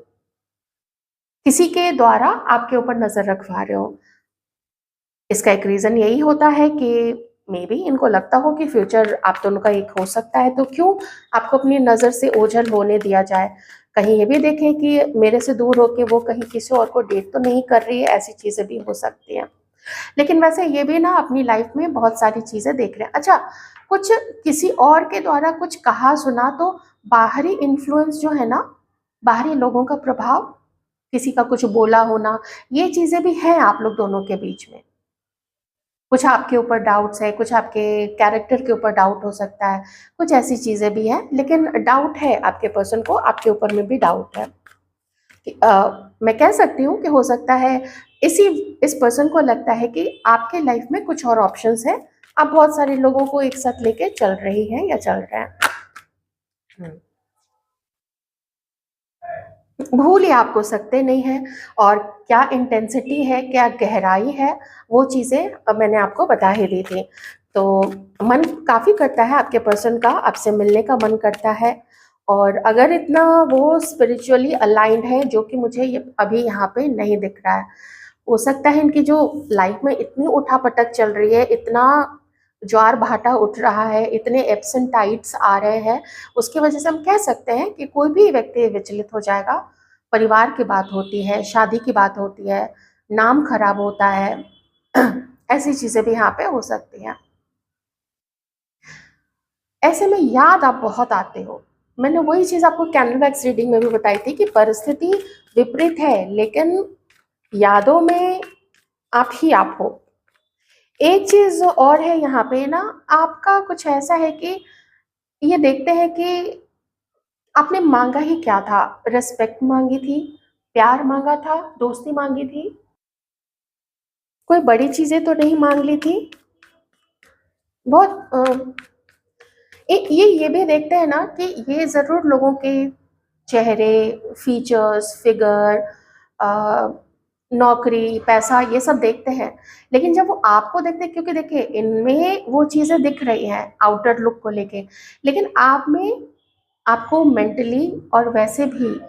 किसी के द्वारा आपके ऊपर नजर रखवा रहे हो। इसका एक रीजन यही होता है कि मे बी इनको लगता हो कि फ्यूचर आप दोनों का एक हो सकता है, तो क्यों आपको अपनी नज़र से ओझल होने दिया जाए। कहीं ये भी देखें कि मेरे से दूर होके वो कहीं किसी और को डेट तो नहीं कर रही है, ऐसी चीज़ें भी हो सकती हैं। लेकिन वैसे ये भी ना अपनी लाइफ में बहुत सारी चीज़ें देख रहे हैं। अच्छा, कुछ किसी और के द्वारा कुछ कहा सुना, तो बाहरी इन्फ्लुएंस जो है ना, बाहरी लोगों का प्रभाव, किसी का कुछ बोला होना, ये चीज़ें भी हैं आप लोग दोनों के बीच में। कुछ आपके ऊपर डाउट्स है, कुछ आपके कैरेक्टर के ऊपर डाउट हो सकता है, कुछ ऐसी चीज़ें भी हैं। लेकिन डाउट है आपके पर्सन को, आपके ऊपर में भी डाउट है। मैं कह सकती हूँ कि हो सकता है इसी इस पर्सन को लगता है कि आपके लाइफ में कुछ और ऑप्शंस हैं, आप बहुत सारे लोगों को एक साथ लेके चल रही हैं या चल रहे हैं। भूल ही आपको सकते नहीं हैं। और क्या इंटेंसिटी है, क्या गहराई है, वो चीज़ें मैंने आपको बता ही दी थी। तो मन काफ़ी करता है आपके पर्सन का, आपसे मिलने का मन करता है। और अगर इतना वो स्पिरिचुअली अलाइंड है, जो कि मुझे ये अभी यहाँ पे नहीं दिख रहा है, हो सकता है इनकी जो लाइफ में इतनी उठापटक चल रही है, इतना ज्वार भाटा उठ रहा है, इतने एप्स एंड टाइड्स आ रहे हैं, उसकी वजह से हम कह सकते हैं कि कोई भी व्यक्ति विचलित हो जाएगा। परिवार की बात होती है, शादी की बात होती है, नाम खराब होता है, ऐसी चीजें भी यहाँ पे हो सकती हैं। ऐसे में याद आप बहुत आते हो। मैंने वही चीज आपको कैंडल वैक्स रीडिंग में भी बताई थी कि परिस्थिति विपरीत है, लेकिन यादों में आप ही आप हो। एक चीज और है यहाँ पे ना, आपका कुछ ऐसा है कि ये देखते हैं कि आपने मांगा ही क्या था। रिस्पेक्ट मांगी थी, प्यार मांगा था, दोस्ती मांगी थी, कोई बड़ी चीजें तो नहीं मांग ली थी। बहुत एक ये भी देखते हैं ना कि ये जरूर लोगों के चेहरे, फीचर्स, फिगर, नौकरी, पैसा ये सब देखते हैं, लेकिन जब वो आपको देखते हैं, क्योंकि देखिए इनमें वो चीज़ें दिख रही हैं आउटर लुक को लेके, लेकिन आप में, आपको मेंटली और वैसे भी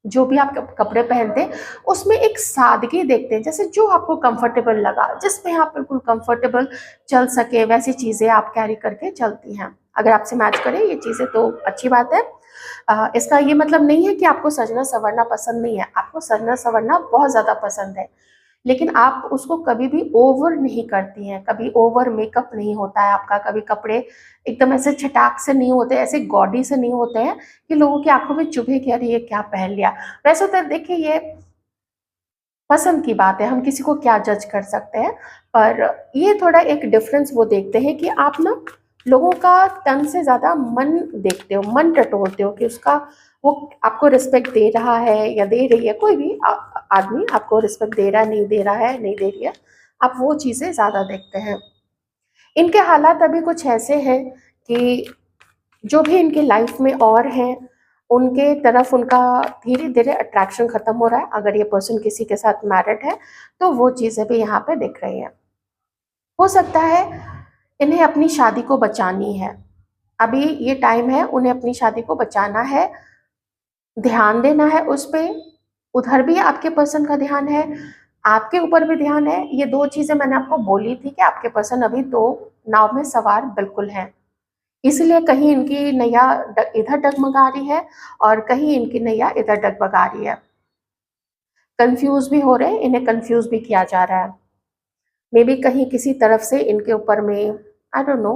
जो भी आप कपड़े पहनते हैं उसमें एक सादगी देखते हैं, जैसे जो आपको कंफर्टेबल लगा, जिसमें आप बिल्कुल कंफर्टेबल चल सके वैसी चीज़ें आप कैरी करके चलती हैं। अगर आपसे मैच करें ये चीज़ें तो अच्छी बात है। इसका ये मतलब नहीं है कि आपको सजना संवरना पसंद नहीं है, आपको सजना संवरना बहुत ज़्यादा पसंद है, लेकिन आप उसको कभी भी ओवर नहीं करती हैं, कभी ओवर मेकअप नहीं होता है आपका, कभी कपड़े एकदम ऐसे छटाक से नहीं होते, ऐसे गॉडी से नहीं होते हैं कि लोगों की आंखों में चुभे कि अरे ये क्या पहन लिया। वैसे तो देखिए ये पसंद की बात है, हम किसी को क्या जज कर सकते हैं, पर ये थोड़ा एक डिफरेंस वो देखते हैं कि आप ना लोगों का तन से ज़्यादा मन देखते हो, मन टटोलते हो कि उसका, वो आपको रिस्पेक्ट दे रहा है या दे रही है, कोई भी आदमी आपको रिस्पेक्ट दे रहा है, नहीं दे रहा है, नहीं दे रही है, आप वो चीज़ें ज़्यादा देखते हैं। इनके हालात अभी कुछ ऐसे हैं कि जो भी इनकी लाइफ में और हैं उनके तरफ उनका धीरे धीरे अट्रैक्शन खत्म हो रहा है। अगर ये पर्सन किसी के साथ मैरिड है तो वो चीज़ें भी यहाँ पे दिख रही हैं। हो सकता है इन्हें अपनी शादी को बचानी है, अभी ये टाइम है, उन्हें अपनी शादी को बचाना है, ध्यान देना है उस पे, उधर भी आपके पर्सन का ध्यान है, आपके ऊपर भी ध्यान है। ये दो चीज़ें मैंने आपको बोली थी कि आपके पर्सन अभी दो नाव में सवार बिल्कुल हैं, इसलिए कहीं इनकी नैया इधर डगमगा रही है और कहीं इनकी नैया इधर डगमगा रही है। कंफ्यूज भी हो रहे हैं, इन्हें कंफ्यूज भी किया जा रहा है, मे बी कहीं किसी तरफ से इनके ऊपर में, आई डोंट नो।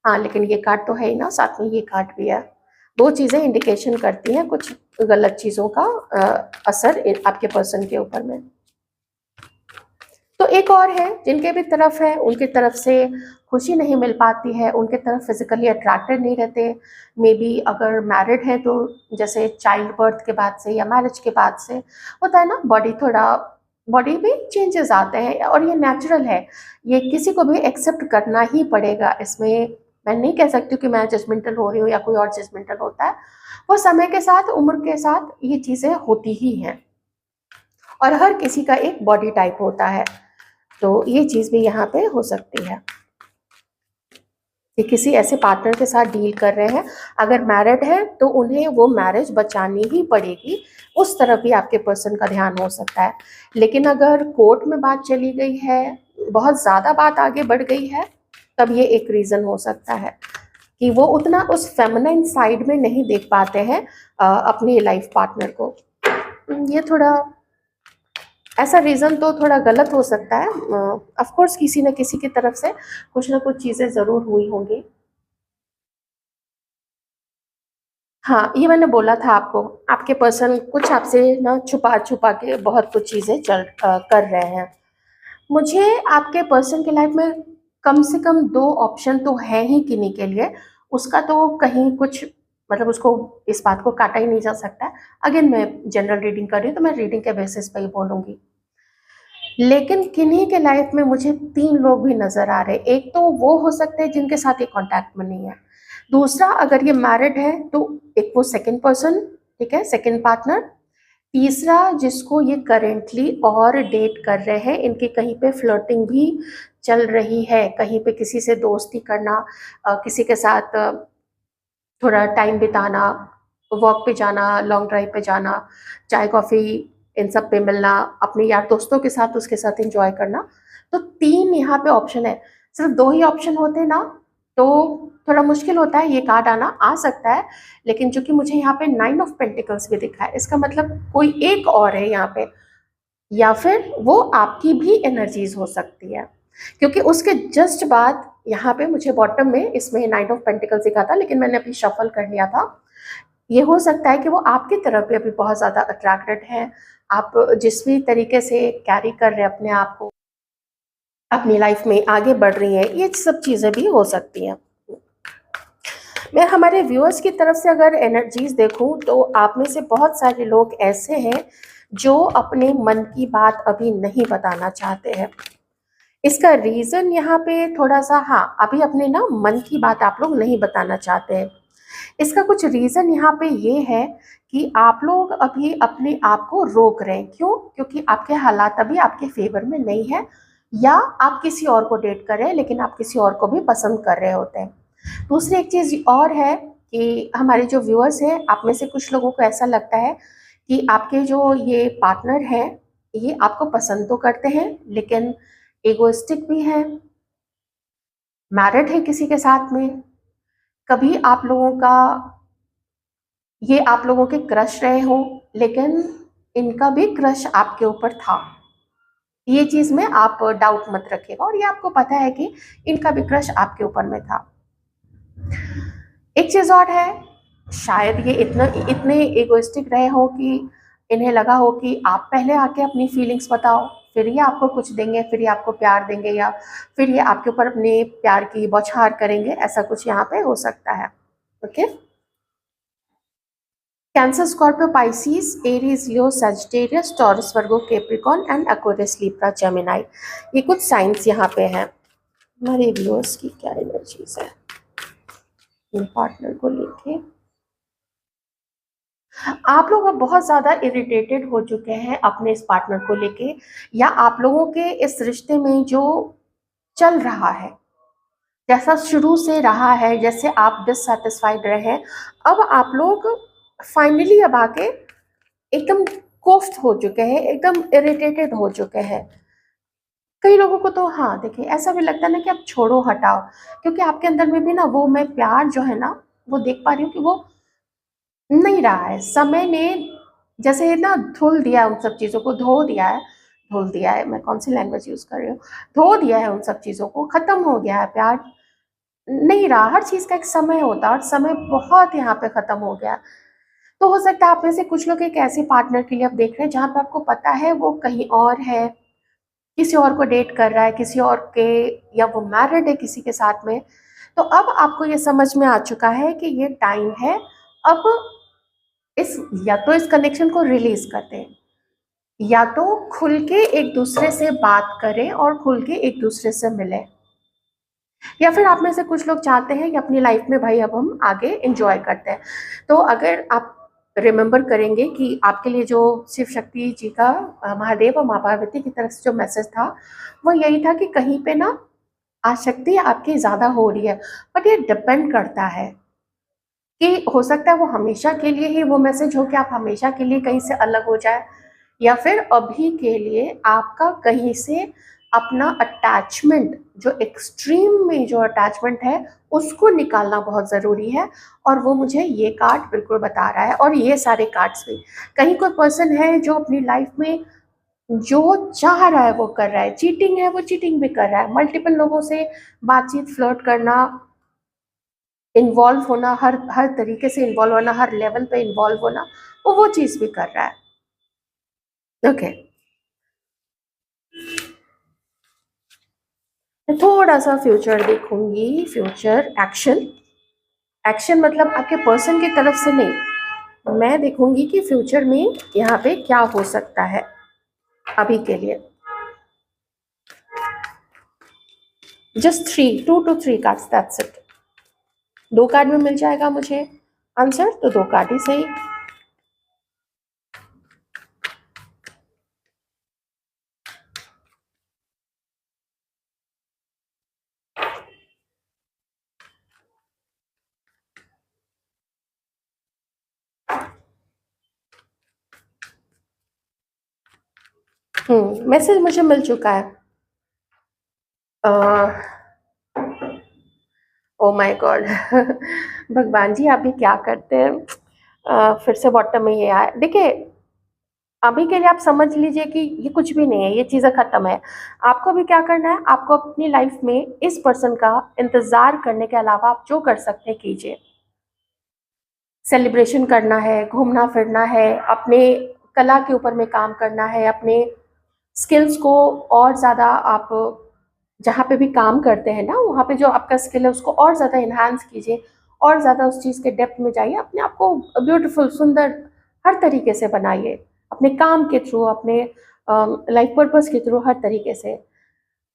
हाँ लेकिन ये कार्ड तो है ही ना, साथ में ये कार्ड भी है। दो चीज़ें इंडिकेशन करती हैं कुछ गलत चीज़ों का असर आपके पर्सन के ऊपर में। तो एक और है जिनके भी तरफ है, उनकी तरफ से खुशी नहीं मिल पाती है, उनके तरफ फिजिकली अट्रैक्टेड नहीं रहते, मे बी अगर मैरिड है तो जैसे चाइल्ड बर्थ के बाद से या मैरिज के बाद से होता है ना, बॉडी में चेंजेस आते हैं और ये नेचुरल है, ये किसी को भी एक्सेप्ट करना ही पड़ेगा। इसमें मैं नहीं कह सकती कि मैं जजमेंटल हो रही हूँ या कोई और जजमेंटल होता है, वो समय के साथ, उम्र के साथ ये चीज़ें होती ही हैं और हर किसी का एक बॉडी टाइप होता है, तो ये चीज़ भी यहाँ पे हो सकती है कि किसी ऐसे पार्टनर के साथ डील कर रहे हैं, अगर मैरिड है तो उन्हें वो मैरिज बचानी ही पड़ेगी, उस तरफ भी आपके पर्सन का ध्यान हो सकता है। लेकिन अगर कोर्ट में बात चली गई है, बहुत ज़्यादा बात आगे बढ़ गई है, तब ये एक रीज़न हो सकता है कि वो उतना उस फेमिनाइन साइड में नहीं देख पाते हैं अपनी लाइफ पार्टनर को। ये थोड़ा ऐसा रीज़न तो थोड़ा गलत हो सकता है, ऑफ कोर्स किसी न किसी की तरफ से कुछ ना कुछ चीज़ें ज़रूर हुई होंगी। हाँ, ये मैंने बोला था आपको, आपके पर्सन कुछ आपसे ना छुपा-छुपा के बहुत कुछ चीज़ें कर रहे हैं। मुझे आपके पर्सन की लाइफ में कम से कम 2 ऑप्शन तो हैं ही किन्हीं के लिए, उसका तो कहीं कुछ मतलब उसको, इस बात को काटा ही नहीं जा सकता है। अगेन मैं जनरल रीडिंग कर रही हूँ तो मैं रीडिंग के बेसिस पे ही बोलूँगी। लेकिन किन्हीं के लाइफ में मुझे 3 लोग भी नज़र आ रहे हैं। एक तो वो हो सकते हैं जिनके साथ ये कॉन्टैक्ट में नहीं है। दूसरा, अगर ये मैरिड है तो एक वो सेकंड पर्सन, ठीक है, सेकंड पार्टनर। तीसरा, जिसको ये करेंटली और डेट कर रहे हैं, इनकी कहीं पे फ्लर्टिंग भी चल रही है, कहीं पे किसी से दोस्ती करना, किसी के साथ थोड़ा टाइम बिताना, वॉक पे जाना, लॉन्ग ड्राइव पे जाना, चाय कॉफ़ी इन सब पे मिलना, अपने यार दोस्तों के साथ उसके साथ एंजॉय करना। तो 3 यहाँ पे ऑप्शन है, सिर्फ 2 ही ऑप्शन होते ना तो थोड़ा मुश्किल होता है ये कार्ड आना, आ सकता है, लेकिन चूंकि मुझे यहाँ पे 9 ऑफ पेंटिकल्स भी दिखा है, इसका मतलब कोई एक और है यहाँ पे, या फिर वो आपकी भी एनर्जीज हो सकती है, क्योंकि उसके जस्ट बाद यहाँ पे मुझे बॉटम में इसमें 9 ऑफ पेंटिकल्स दिखा था, लेकिन मैंने अभी शफल कर लिया था। ये हो सकता है कि वो आपकी तरफ भी अभी बहुत ज़्यादा अट्रैक्टेड है, आप जिस भी तरीके से कैरी कर रहे हैं अपने आप को, अपनी लाइफ में आगे बढ़ रही हैं, ये सब चीज़ें भी हो सकती हैं। मैं हमारे व्यूअर्स की तरफ से अगर एनर्जीज देखूं तो आप में से बहुत सारे लोग ऐसे हैं जो अपने मन की बात अभी नहीं बताना चाहते हैं। इसका रीज़न यहाँ पे थोड़ा सा, हाँ, अभी अपने ना मन की बात आप लोग नहीं बताना चाहते हैं, इसका कुछ रीज़न यहाँ पे ये है कि आप लोग अभी अपने आप को रोक रहे हैं। क्यों? क्योंकि आपके हालात अभी आपके फ़ेवर में नहीं है, या आप किसी और को डेट कर रहे हैं, लेकिन आप किसी और को भी पसंद कर रहे होते हैं। दूसरी एक चीज़ और है कि हमारे जो व्यूअर्स हैं, आप में से कुछ लोगों को ऐसा लगता है कि आपके जो ये पार्टनर हैं, ये आपको पसंद तो करते हैं, लेकिन एगोइस्टिक भी हैं, मैरिड है किसी के साथ में। कभी आप लोगों का ये आप लोगों के क्रश रहे हो, लेकिन इनका भी क्रश आपके ऊपर था। ये चीज़ में आप डाउट मत रखिएगा, और ये आपको पता है कि इनका भी क्रश आपके ऊपर में था। एक चीज़ और है, शायद ये इतने इगोइस्टिक रहे हो कि इन्हें लगा हो कि आप पहले आके अपनी फीलिंग्स बताओ, फिर ये आपको कुछ देंगे, फिर ये आपको प्यार देंगे, या फिर ये आपके ऊपर अपने प्यार की बौछार करेंगे। ऐसा कुछ यहाँ पे हो सकता है। Okay. Cancer, Scorpio, Pisces, Aries, Leo, Sagittarius, taurus, Virgo, Capricorn and Aquarius, Libra, Gemini, ये कुछ साइंस यहाँ पे हैं। हमारे व्यूअर्स की क्या एनर्जीज है पार्टनर को लेके? आप लोग अब बहुत ज़्यादा इरिटेटेड हो चुके हैं अपने इस पार्टनर को लेके, या आप लोगों के इस रिश्ते में जो चल रहा है, जैसा शुरू से रहा है, जैसे आप डिससेटिस्फाइड रहे हैं, अब आप लोग फाइनली अब आके एकदम कोफ्त हो चुके हैं, एकदम इरिटेटेड हो चुके हैं। कई लोगों को तो हाँ देखिए ऐसा भी लगता है ना कि अब छोड़ो हटाओ, क्योंकि आपके अंदर में भी ना वो मैं प्यार जो है ना, वो देख पा रही हूँ कि वो नहीं रहा है। समय ने जैसे ना धुल दिया, उन सब चीज़ों को धो दिया है, धुल दिया है, मैं कौन सी लैंग्वेज यूज़ कर रही हूँ, धो दिया है उन सब चीज़ों को, ख़त्म हो गया है, प्यार नहीं रहा। हर चीज़ का एक समय होता है, और समय बहुत यहाँ पे ख़त्म हो गया। तो हो सकता है आप में से कुछ लोग एक ऐसे पार्टनर के लिए आप देख रहे हैं जहाँ पे आपको पता है वो कहीं और है, किसी और को डेट कर रहा है, किसी और के, या वो मैरिड है किसी के साथ में। तो अब आपको ये समझ में आ चुका है कि ये टाइम है, अब इस या तो इस कनेक्शन को रिलीज कर दें, या तो खुल के एक दूसरे से बात करें और खुल के एक दूसरे से मिलें, या फिर आप में से कुछ लोग चाहते हैं कि अपनी लाइफ में भाई अब हम आगे एंजॉय करते हैं। तो अगर आप रिमेंबर करेंगे कि आपके लिए जो शिव शक्ति जी का महादेव और माँ पार्वती की तरफ से जो मैसेज था, वो यही था कि कहीं पे ना आसक्ति आपकी ज़्यादा हो रही है। बट ये डिपेंड करता है कि हो सकता है वो हमेशा के लिए ही वो मैसेज हो कि आप हमेशा के लिए कहीं से अलग हो जाए, या फिर अभी के लिए आपका कहीं से अपना अटैचमेंट, जो एक्सट्रीम में जो अटैचमेंट है, उसको निकालना बहुत ज़रूरी है। और वो मुझे ये कार्ड बिल्कुल बता रहा है, और ये सारे कार्ड्स भी। कहीं कोई पर्सन है जो अपनी लाइफ में जो चाह रहा है वो कर रहा है, चीटिंग है वो चीटिंग भी कर रहा है, मल्टीपल लोगों से बातचीत, फ्लर्ट करना, इन्वॉल्व होना, हर हर तरीके से इन्वॉल्व होना, हर लेवल पे इन्वॉल्व होना, वो चीज़ भी कर रहा है। ओके। मैं थोड़ा सा फ्यूचर देखूंगी, फ्यूचर एक्शन। एक्शन मतलब आपके पर्सन की तरफ से नहीं, मैं देखूंगी कि फ्यूचर में यहाँ पे क्या हो सकता है अभी के लिए। Just 2 to 3 cards, that's it. 2 card में मिल जाएगा मुझे आंसर, तो 2 कार्ड ही सही। मैसेज मुझे मिल चुका है। ओ माय गॉड भगवान जी आप भी क्या करते हैं। फिर से बॉटम में ये आया। देखिए अभी के लिए आप समझ लीजिए कि ये कुछ भी नहीं है, ये चीज़ें ख़त्म है। आपको भी क्या करना है, आपको अपनी लाइफ में इस पर्सन का इंतज़ार करने के अलावा आप जो कर सकते हैं कीजिए। सेलिब्रेशन करना है, घूमना फिरना है, अपने कला के ऊपर में काम करना है, अपने स्किल्स को और ज़्यादा आप जहाँ पे भी काम करते हैं ना, वहाँ पे जो आपका स्किल है उसको और ज़्यादा इन्हांस कीजिए, और ज़्यादा उस चीज़ के डेप्थ में जाइए, अपने आप को ब्यूटीफुल, सुंदर हर तरीके से बनाइए, अपने काम के थ्रू, अपने लाइफ पर्पस के थ्रू, हर तरीके से।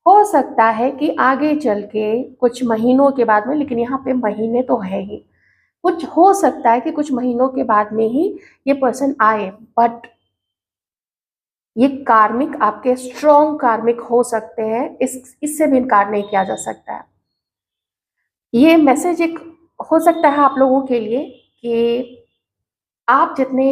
हो सकता है कि आगे चल के कुछ महीनों के बाद में, लेकिन यहाँ पे महीने तो है ही, कुछ हो सकता है कि कुछ महीनों के बाद में ही ये पर्सन आए, बट ये कार्मिक आपके स्ट्रॉन्ग कार्मिक हो सकते हैं, इससे भी इनकार नहीं किया जा सकता है। ये मैसेज एक हो सकता है आप लोगों के लिए कि आप जितने,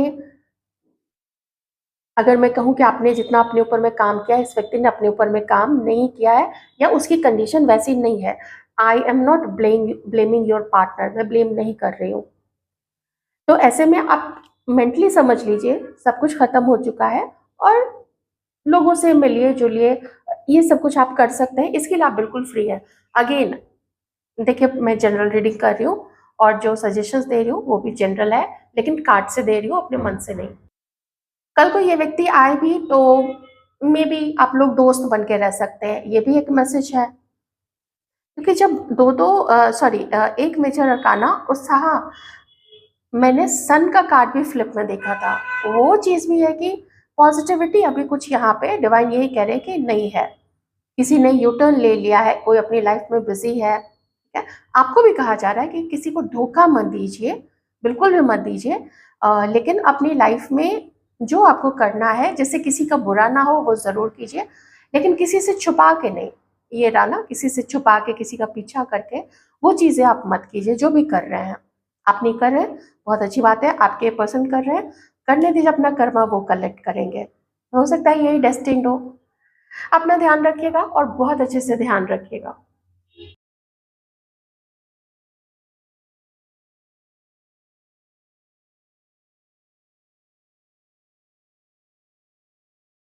अगर मैं कहूँ कि आपने जितना अपने ऊपर में काम किया है, इस व्यक्ति ने अपने ऊपर में काम नहीं किया है या उसकी कंडीशन वैसी नहीं है। I am not blaming your partner, मैं ब्लेम नहीं कर रही हूँ। तो ऐसे में आप मेंटली समझ लीजिए सब कुछ खत्म हो चुका है और लोगों से मिलिए जुलिए, ये सब कुछ आप कर सकते हैं, इसके लिए आप बिल्कुल फ्री है। अगेन देखिए, मैं जनरल रीडिंग कर रही हूँ और जो सजेशंस दे रही हूँ वो भी जनरल है, लेकिन कार्ड से दे रही हूँ, अपने मन से नहीं। कल को ये व्यक्ति आए भी तो मे बी आप लोग दोस्त बन के रह सकते हैं, ये भी एक मैसेज है। क्योंकि जब दो दो सॉरी एक मेजर अरकाना उत्साह, मैंने सन का कार्ड भी फ्लिप में देखा था, वो चीज़ भी है कि पॉजिटिविटी अभी कुछ यहाँ पे डिवाइन यही कह रहे हैं कि नहीं है, किसी ने यू टर्न ले लिया है, कोई अपनी लाइफ में बिजी है, ठीक है। आपको भी कहा जा रहा है कि किसी को धोखा मत दीजिए, बिल्कुल भी मत दीजिए, लेकिन अपनी लाइफ में जो आपको करना है, जिससे किसी का बुरा ना हो वो ज़रूर कीजिए, लेकिन किसी से छुपा के नहीं। ये रहा ना, किसी से छुपा के, किसी का पीछा करके वो चीज़ें आप मत कीजिए। जो भी कर रहे हैं आप नहीं कर रहे हैं, बहुत अच्छी बात है, आपके पसंद कर रहे हैं, करने दीजिए, अपना कर्मा वो कलेक्ट करेंगे, हो सकता है यही डेस्टिन्ड हो। अपना ध्यान रखिएगा और बहुत अच्छे से ध्यान रखिएगा।